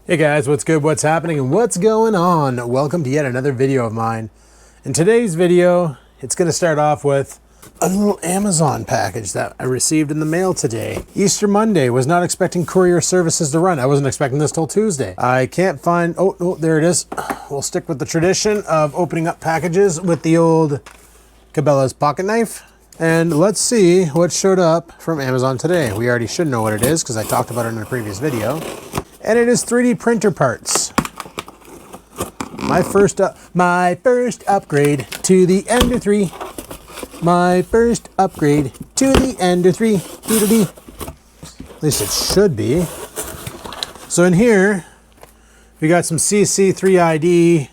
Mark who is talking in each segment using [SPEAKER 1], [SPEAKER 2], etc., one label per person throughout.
[SPEAKER 1] Hey guys, what's good, what's happening, and what's going on? Welcome to yet another video of mine. In today's video, it's going to start off with a little Amazon package that I received in the mail today. Easter Monday, was not expecting courier services to run. I wasn't expecting this till Tuesday. I can't find, oh, no, there it is. We'll stick with the tradition of opening up packages with the old Cabela's pocket knife. And let's see what showed up from Amazon today. We already should know what it is because I talked about it in a previous video. And it is 3D printer parts. My first upgrade to the Ender 3. My first upgrade to the Ender 3. At least it should be. So in here, we got some CC3ID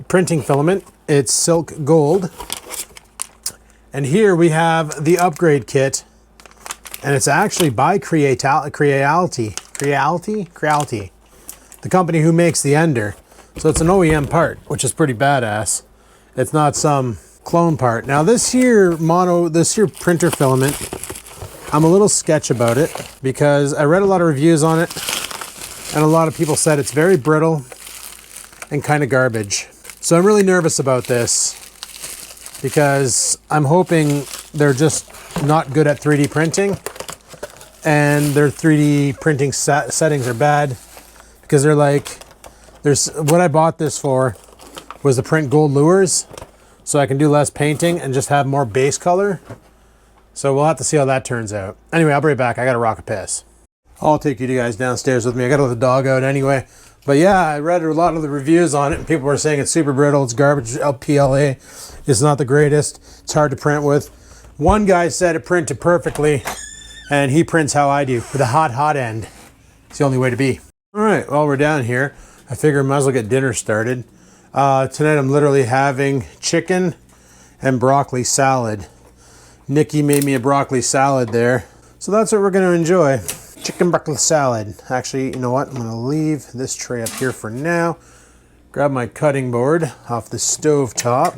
[SPEAKER 1] printing filament. It's Silk Gold. And here we have the upgrade kit. And it's actually by Creality, the company who makes the Ender. So it's an OEM part, which is pretty badass. It's not some clone part. Now this here printer filament, I'm a little sketch about it because I read a lot of reviews on it and a lot of people said it's very brittle and kind of garbage. So I'm really nervous about this because I'm hoping they're just not good at 3D printing and their 3D printing settings are bad because they're like, what I bought this for was to print gold lures so I can do less painting and just have more base color. So we'll have to see how that turns out. Anyway, I'll be right back. I gotta rock a piss. I'll take you guys downstairs with me. I gotta let the dog out anyway. But yeah, I read a lot of the reviews on it and people were saying it's super brittle, it's garbage, Silk PLA. It's not the greatest, it's hard to print with. One guy said it printed perfectly and he prints how I do, with a hot end. It's the only way to be. All right, well, we're down here. I figure I might as well get dinner started. Tonight I'm literally having chicken and broccoli salad. Nikki made me a broccoli salad there. So that's what we're gonna enjoy. Chicken broccoli salad. Actually, you know what? I'm gonna leave this tray up here for now. Grab my cutting board off the stove top.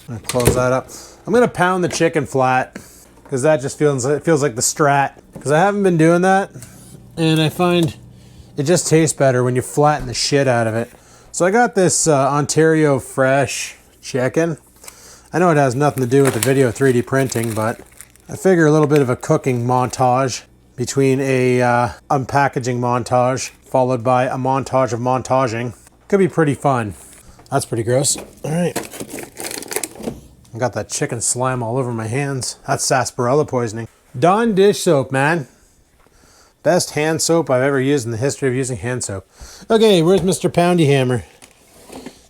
[SPEAKER 1] I'm gonna close that up. I'm gonna pound the chicken flat because that just feels like the Strat. Because I haven't been doing that, and I find it just tastes better when you flatten the shit out of it. So I got this Ontario Fresh chicken. I know it has nothing to do with the video 3D printing, but I figure a little bit of a cooking montage between a unpackaging montage followed by a montage of montaging could be pretty fun. That's pretty gross. All right. I got that chicken slime all over my hands. That's sarsaparilla poisoning. Dawn dish soap, man. Best hand soap I've ever used in the history of using hand soap. Okay, where's Mr. Poundy Hammer?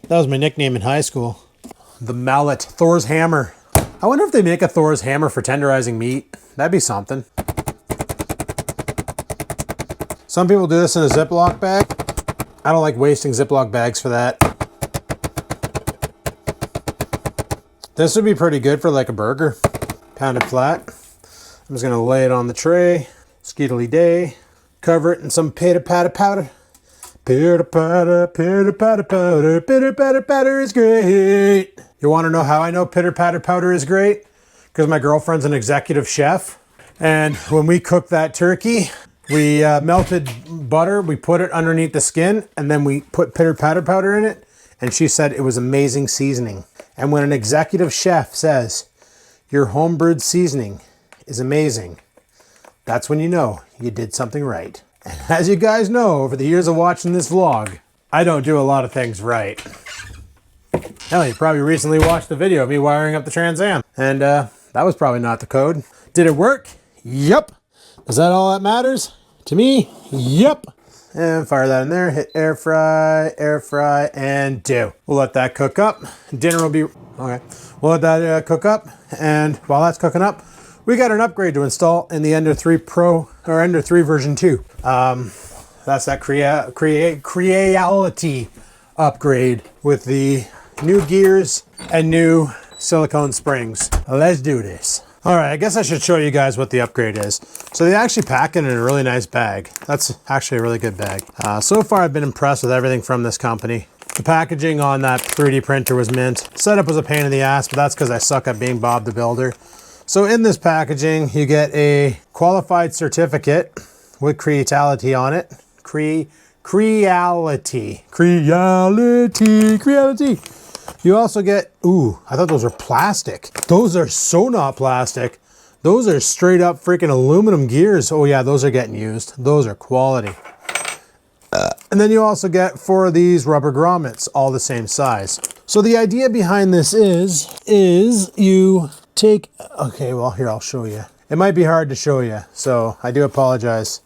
[SPEAKER 1] That was my nickname in high school. The mallet, Thor's hammer. I wonder if they make a Thor's hammer for tenderizing meat. That'd be something. Some people do this in a Ziploc bag. I don't like wasting Ziploc bags for that. This would be pretty good for like a burger. Pounded flat. I'm just gonna lay it on the tray. Skeetily day. Cover it in some pitter patter powder. Pitter patter powder. Pitter patter powder is great. You wanna know how I know pitter patter powder is great? Because my girlfriend's an executive chef. And when we cooked that turkey, we melted butter, we put it underneath the skin, and then we put pitter patter powder in it. And she said it was amazing seasoning. And when an executive chef says, your homebrewed seasoning is amazing, that's when you know you did something right. And as you guys know, over the years of watching this vlog, I don't do a lot of things right. Hell, you probably recently watched the video of me wiring up the Trans Am. And that was probably not the code. Did it work? Yep. Is that all that matters? To me, yep. And fire that in there, hit air fry, and do. We'll let that cook up. Dinner will be, okay. We'll let that cook up, and while that's cooking up, we got an upgrade to install in the Ender 3 Pro, or Ender 3 version 2. That's that Creality upgrade with the new gears and new silicone springs. Let's do this. All right, I guess I should show you guys what the upgrade is. So they actually pack it in a really nice bag. That's actually a really good bag. So far, I've been impressed with everything from this company. The packaging on that 3D printer was mint. Setup was a pain in the ass, but that's because I suck at being Bob the Builder. So in this packaging, you get a qualified certificate with creatality on it. Creality. You also get, ooh, I thought those were plastic. Those are so not plastic. Those are straight up freaking aluminum gears. Oh yeah, those are getting used. Those are quality. And then you also get 4 of these rubber grommets, all the same size. So the idea behind this is you take, okay, well here, I'll show you. It might be hard to show you, so I do apologize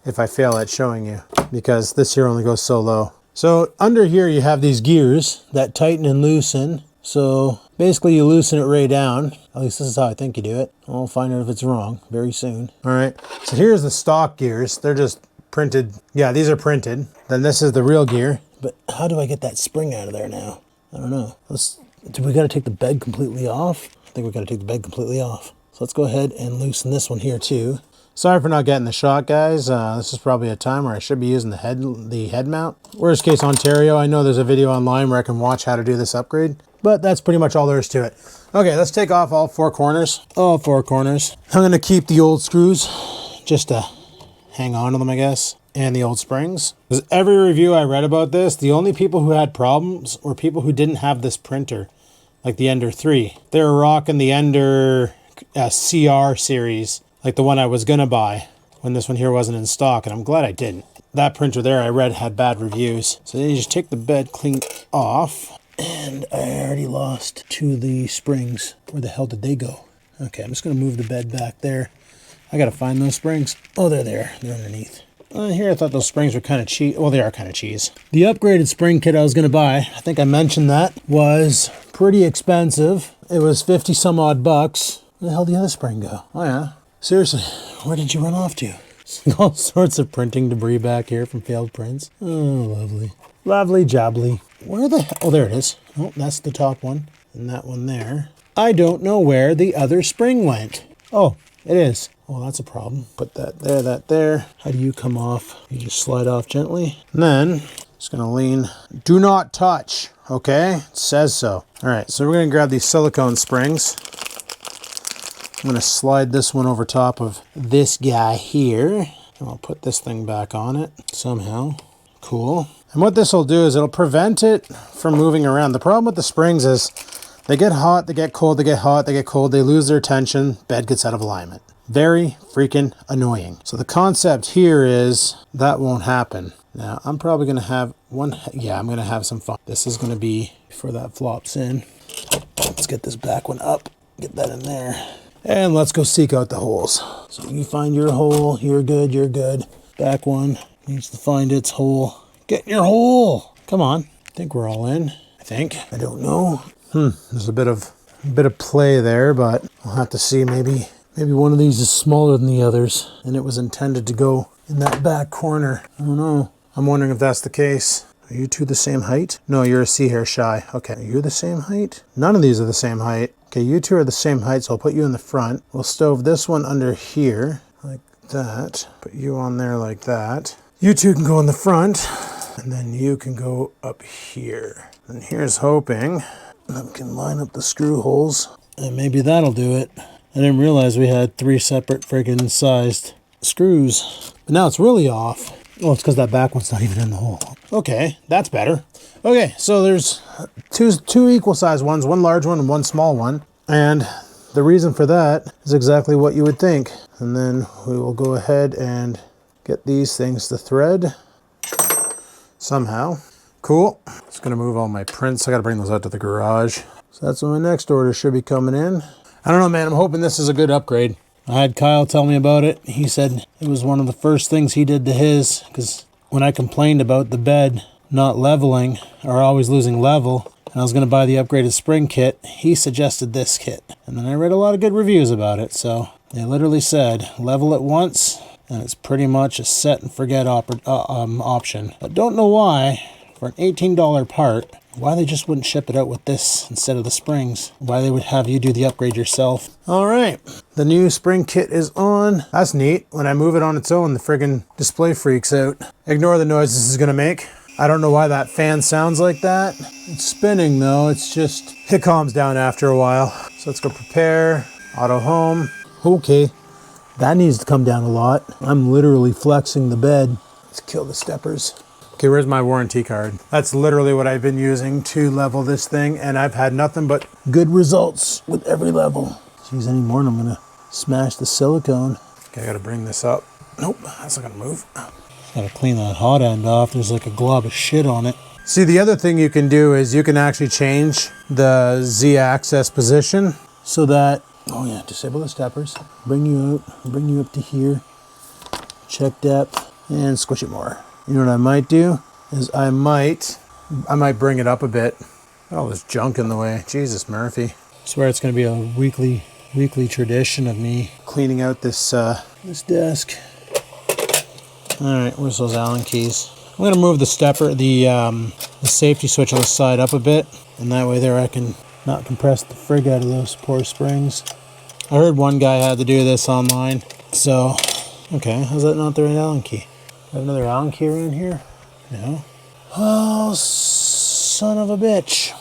[SPEAKER 1] if I fail at showing you, because this here only goes so low. So under here you have these gears that tighten and loosen. So basically you loosen it right down. At least this is how I think you do it. I'll find out if it's wrong very soon. All right, so here's the stock gears. They're just printed. Yeah, these are printed. Then this is the real gear. But how do I get that spring out of there now? I don't know. Do we gotta take the bed completely off? I think we gotta take the bed completely off. So let's go ahead and loosen this one here too. Sorry for not getting the shot, guys. This is probably a time where I should be using the head mount. Worst case Ontario, I know there's a video online where I can watch how to do this upgrade, but that's pretty much all there is to it. Okay, let's take off all 4 corners. All 4 corners. I'm gonna keep the old screws just to hang on to them, I guess, and the old springs. Because every review I read about this, the only people who had problems were people who didn't have this printer, like the Ender 3. They were rocking the Ender CR series, like the one I was gonna buy when this one here wasn't in stock, and I'm glad I didn't. That printer there I read had bad reviews. So then you just take the bed clean off, and I already lost 2 of the springs. Where the hell did they go? Okay, I'm just gonna move the bed back there. I gotta find those springs. Oh, they're there, they're underneath. Here I thought those springs were kind of cheap. Well, they are kind of cheese. The upgraded spring kit I was gonna buy, I think I mentioned that, was pretty expensive. It was 50 some odd bucks. Where the hell did the other spring go? Oh yeah. Seriously, where did you run off to? All sorts of printing debris back here from failed prints. Oh, lovely. Lovely jobbly. Where the hell? Oh, there it is. Oh, that's the top one. And that one there. I don't know where the other spring went. Oh, it is. Oh, that's a problem. Put that there, that there. How do you come off? You just slide off gently. And then, just gonna lean. Do not touch, okay? It says so. All right, so we're gonna grab these silicone springs. I'm gonna slide this one over top of this guy here. And I'll put this thing back on it somehow. Cool. And what this will do is it'll prevent it from moving around. The problem with the springs is they get hot, they get cold, they get hot, they get cold, they lose their tension, bed gets out of alignment. Very freaking annoying. So the concept here is that won't happen. Now I'm probably gonna have one, yeah, I'm gonna have some fun. This is gonna be before that flops in. Let's get this back one up, get that in there. And let's go seek out the holes. So you find your hole, you're good, you're good. Back one needs to find its hole. Get in your hole. Come on. I think we're all in. I think. I don't know. There's a bit of play there, but I'll have to see. Maybe one of these is smaller than the others, and it was intended to go in that back corner. I don't know. I'm wondering if that's the case. Are you two the same height? No, you're a sea hair shy. Okay, you're the same height? None of these are the same height. Okay, you two are the same height, so I'll put you in the front. We'll stove this one under here, like that. Put you on there like that. You two can go in the front, and then you can go up here. And here's hoping that we can line up the screw holes, and maybe that'll do it. I didn't realize we had 3 separate friggin' sized screws. But now it's really off. Oh, it's because that back one's not even in the hole. Okay, that's better. Okay, so there's two equal size ones, one large one and one small one. And the reason for that is exactly what you would think. And then we will go ahead and get these things to thread somehow. Cool. Just gonna move all my prints. I gotta bring those out to the garage. So that's when my next order should be coming in. I don't know, man. I'm hoping this is a good upgrade. I had Kyle tell me about it. He said it was one of the first things he did to his, because when I complained about the bed not leveling or always losing level, and I was going to buy the upgraded spring kit, he suggested this kit. And then I read a lot of good reviews about it. So they literally said, level it once, and it's pretty much a set and forget option. I don't know why, for an $18 part, why they just wouldn't ship it out with this instead of the springs. Why they would have you do the upgrade yourself. All right, the new spring kit is on. That's neat. When I move it on its own, the friggin' display freaks out. Ignore the noise this is gonna make. I don't know why that fan sounds like that. It's spinning though, it calms down after a while. So let's go prepare, auto home. Okay, That needs to come down a lot. I'm literally flexing the bed. Let's kill the steppers. Okay, where's my warranty card? That's literally what I've been using to level this thing, and I've had nothing but good results with every level. Use any more and I'm gonna smash the silicone. Okay, I gotta bring this up. Nope, that's not gonna move. Gotta clean that hot end off. There's like a glob of shit on it. See, the other thing you can do is you can actually change the Z-axis position so that, oh yeah, disable the steppers, bring you out, bring you up to here, check depth, and squish it more. You know what I might do is I might bring it up a bit. Oh, there's junk in the way. Jesus, Murphy. I swear it's gonna be a weekly tradition of me cleaning out this this desk. All right, where's those Allen keys? I'm gonna move the stepper, the safety switch on the side up a bit, and that way there I can not compress the frig out of those poor springs. I heard one guy had to do this online, so okay, how's that not the right Allen key? Got another Allen key around here? No. Oh, son of a bitch!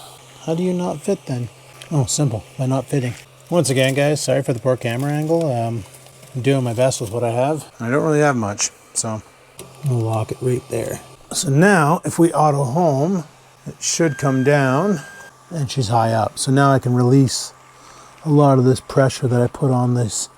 [SPEAKER 1] How do you not fit then? Oh, simple, by not fitting. Once again, guys, sorry for the poor camera angle. I'm doing my best with what I have. I don't really have much, so we'll lock it right there. So now, if we auto home, it should come down, and she's high up. So now I can release a lot of this pressure that I put on this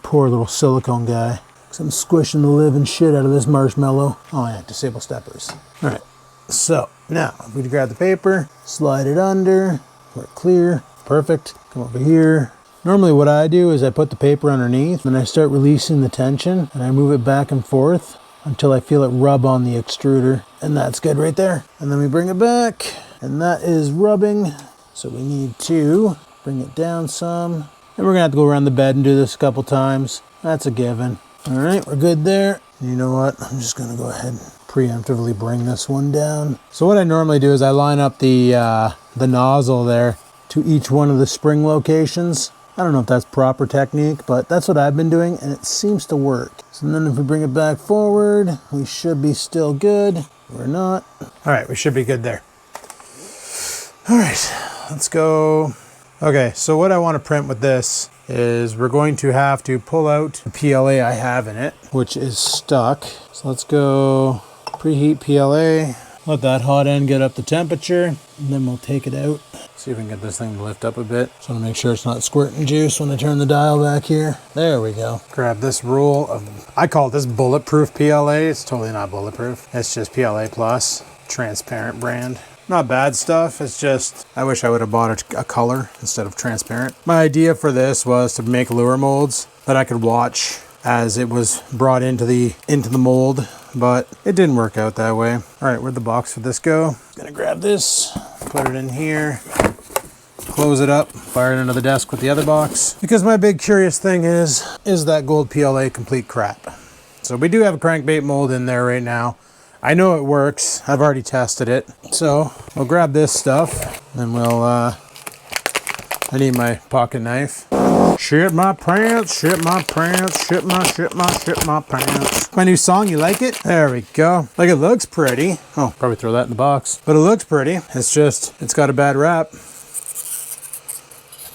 [SPEAKER 1] poor little silicone guy. Because I'm squishing the living shit out of this marshmallow. Oh yeah, disable steppers. All right, so now if we grab the paper, slide it under, we're clear, perfect. Come over here. Normally what I do is I put the paper underneath and I start releasing the tension and I move it back and forth until I feel it rub on the extruder, and that's good right there. And then we bring it back and that is rubbing. So we need to bring it down some, and we're gonna have to go around the bed and do this a couple times. That's a given. All right, we're good there. You know what? I'm just gonna go ahead and preemptively bring this one down. So what I normally do is I line up the nozzle there to each one of the spring locations. I don't know if that's proper technique, but that's what I've been doing and it seems to work. So then if we bring it back forward, we should be still good. We're not. All right, we should be good there. All right, let's go. Okay, so what I want to print with this is we're going to have to pull out the PLA I have in it, which is stuck. So let's go preheat PLA. Let that hot end get up to temperature, and then we'll take it out. See if we can get this thing to lift up a bit. Just want to make sure it's not squirting juice when I turn the dial back here. There we go. Grab this roll of, I call this bulletproof PLA. It's totally not bulletproof. It's just PLA Plus, transparent brand. Not bad stuff, it's just, I wish I would have bought a color instead of transparent. My idea for this was to make lure molds that I could watch as it was brought into the mold, but it didn't work out that way. All right, where'd the box for this go? Gonna grab this, put it in here, close it up, fire it into the desk with the other box. Because my big curious thing is that gold PLA complete crap? So we do have a crankbait mold in there right now. I know it works. I've already tested it. So we'll grab this stuff and we'll, I need my pocket knife. Shit my pants, shit my pants, shit my pants. My new song, you like it? There we go. Like, it looks pretty. Oh, probably throw that in the box. But it looks pretty. It's just, it's got a bad rap.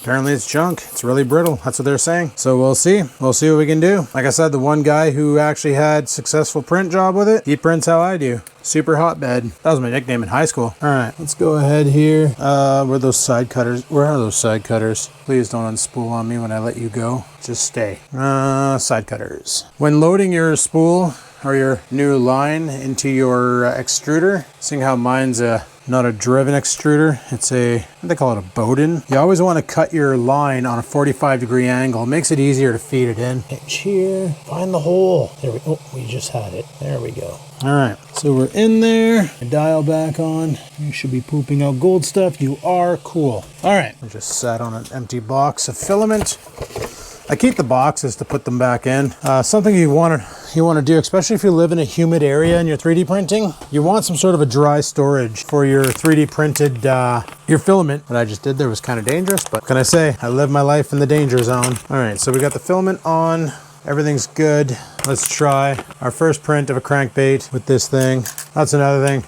[SPEAKER 1] Apparently it's junk. It's really brittle. That's what they're saying. So we'll see. We'll see what we can do. Like I said, the one guy who actually had successful print job with it, he prints how I do. Super hotbed. That was my nickname in high school. All right, let's go ahead here. Where are those side cutters? Where are those side cutters? Please don't unspool on me when I let you go. Just stay. Side cutters. When loading your spool or your new line into your extruder, seeing how mine's not a driven extruder, it's a, they call it a Bowden. You always want to cut your line on a 45-degree angle. It makes it easier to feed it in. Hitch here, find the hole. There we, oh, we just had it. There we go. All right, so we're in there. Dial back on. You should be pooping out gold stuff. You are cool. All right, we just sat on an empty box of filament. I keep the boxes to put them back in. Something you want to do, especially if you live in a humid area and you're 3D printing, you want some sort of a dry storage for your 3D printed your filament. What I just did there was kind of dangerous, but what can I say? I live my life in the danger zone. All right, so we got the filament on. Everything's good. Let's try our first print of a crankbait with this thing. That's another thing.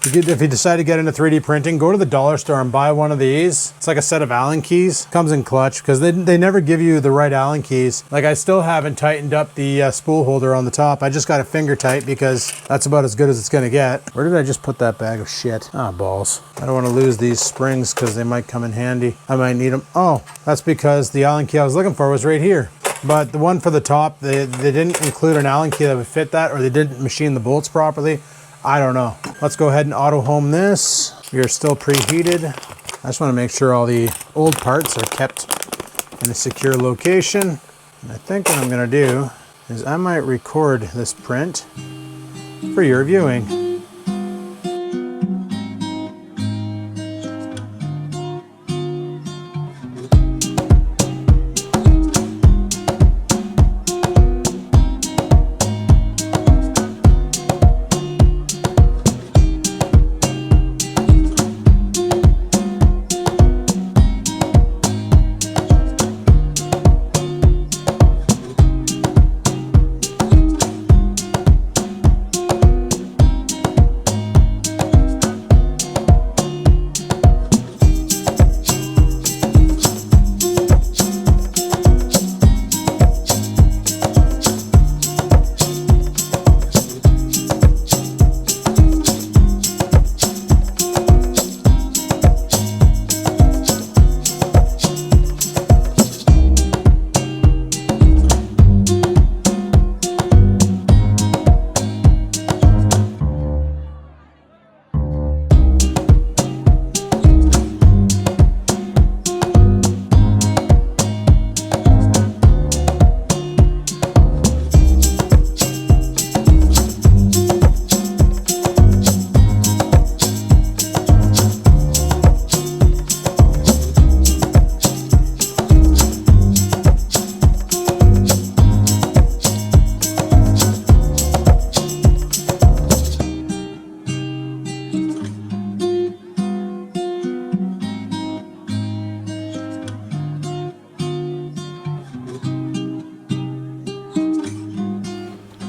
[SPEAKER 1] If you decide to get into 3D printing, go to the dollar store and buy one of these. It's like a set of Allen keys. Comes in clutch because they never give you the right Allen keys. Like I still haven't tightened up the spool holder on the top. I just got it finger tight because that's about as good as it's gonna get. Where did I just put that bag of shit? Ah, balls. I don't want to lose these springs because they might come in handy. I might need them. Oh, that's because the Allen key I was looking for was right here. But the one for the top, they didn't include an Allen key that would fit that, or they didn't machine the bolts properly. I don't know. Let's go ahead and auto home this. We are still preheated. I just want to make sure all the old parts are kept in a secure location. And I think what I'm going to do is I might record this print for your viewing.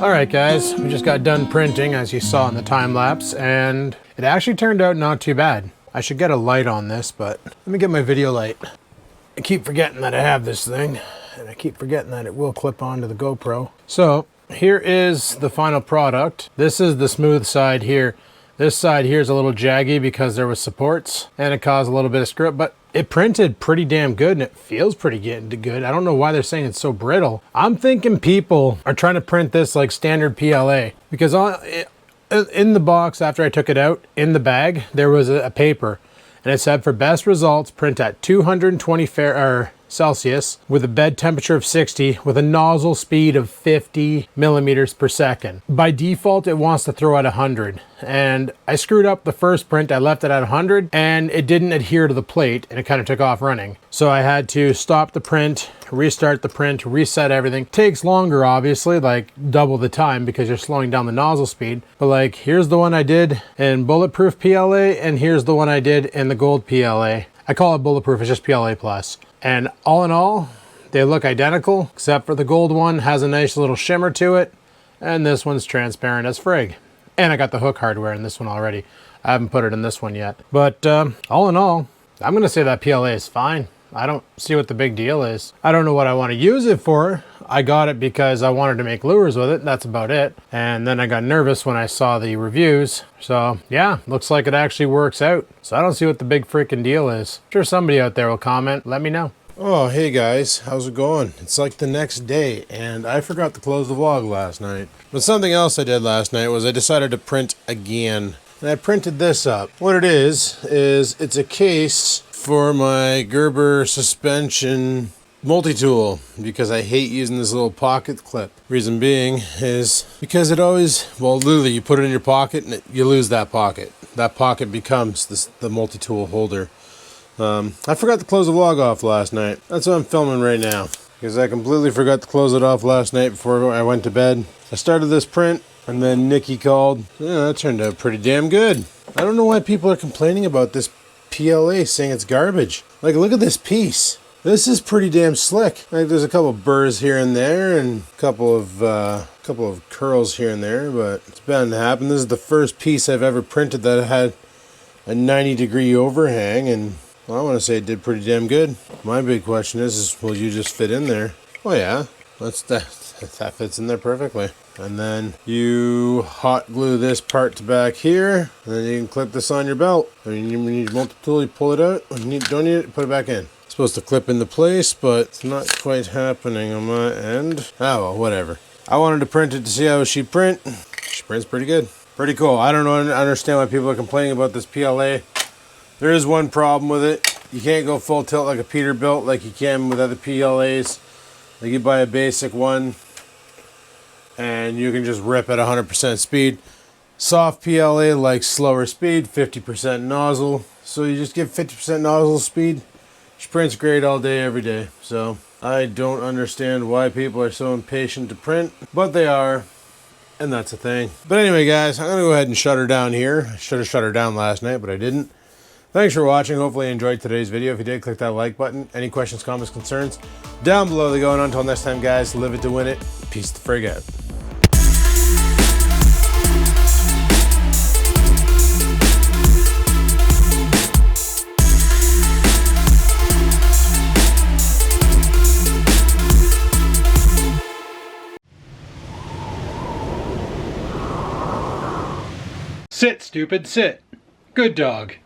[SPEAKER 1] Alright guys, we just got done printing as you saw in the time lapse, and it actually turned out not too bad. I should get a light on this, but let me get my video light. I keep forgetting that I have this thing, and I keep forgetting that it will clip onto the GoPro. So here is the final product. This is the smooth side here. This side here is a little jaggy because there was supports and it caused a little bit of screw up, but it printed pretty damn good and it feels pretty good. I don't know why they're saying it's so brittle. I'm thinking people are trying to print this like standard PLA, because in the box after I took it out, in the bag, there was a paper and it said for best results, print at 220 Celsius with a bed temperature of 60 with a nozzle speed of 50 millimeters per second. By default, it wants to throw at 100. And I screwed up the first print. I left it at 100 and it didn't adhere to the plate and it kind of took off running. So I had to stop the print, restart the print, reset everything. Takes longer, obviously, like double the time because you're slowing down the nozzle speed. But like, here's the one I did in bulletproof PLA and here's the one I did in the gold PLA. I call it bulletproof, it's just PLA plus. And all in all, they look identical, except for the gold one has a nice little shimmer to it, and this one's transparent as frig. And I got the hook hardware in this one already. I haven't put it in this one yet. But all in all, I'm gonna say that PLA is fine. I don't see what the big deal is. I don't know what I want to use it for. I got it because I wanted to make lures with it. That's about it. And then I got nervous when I saw the reviews. So yeah, looks like it actually works out. So I don't see what the big freaking deal is. I'm sure somebody out there will comment. Let me know. Oh, hey guys, how's it going? It's like the next day and I forgot to close the vlog last night. But something else I did last night was I decided to print again. And I printed this up. What it is it's a case for my Gerber suspension multi-tool that I hate using this little pocket clip. Reason being is because it always, well, literally you put it in your pocket and you lose that pocket. That pocket becomes the multi-tool holder. I forgot to close the vlog off last night. That's what I'm filming right now, because I completely forgot to close it off last night before I went to bed. I started this print and then Nikki called. Yeah, that turned out pretty damn good. I don't know why people are complaining about this PLA, saying it's garbage. Like, look at this piece. This is pretty damn slick. Like there's a couple of burrs here and there, and a couple of curls here and there, but it's bound to happen. This is the first piece I've ever printed that had a 90-degree overhang, and well, I want to say it did pretty damn good. My big question is will you just fit in there? Oh yeah, that fits in there perfectly. And then you hot glue this part to back here, and then you can clip this on your belt. I mean, you need multi-tool, you pull it out. When you don't need it, put it back in. It's supposed to clip into place, but it's not quite happening on my end. Oh well, whatever. I wanted to print it to see how she print. She prints pretty good. Pretty cool. I don't understand why people are complaining about this PLA. There is one problem with it. You can't go full tilt like a Peterbilt like you can with other PLAs. Like you buy a basic one and you can just rip at 100% speed. Soft PLA likes slower speed, 50% nozzle. So you just give 50% nozzle speed. She prints great all day, every day. So I don't understand why people are so impatient to print, but they are. And that's a thing. But anyway, guys, I'm going to go ahead and shut her down here. I should have shut her down last night, but I didn't. Thanks for watching. Hopefully you enjoyed today's video. If you did, click that like button. Any questions, comments, concerns, down below they go. And until next time, guys, live it to win it. Peace the frig out.
[SPEAKER 2] Sit, stupid, sit. Good dog.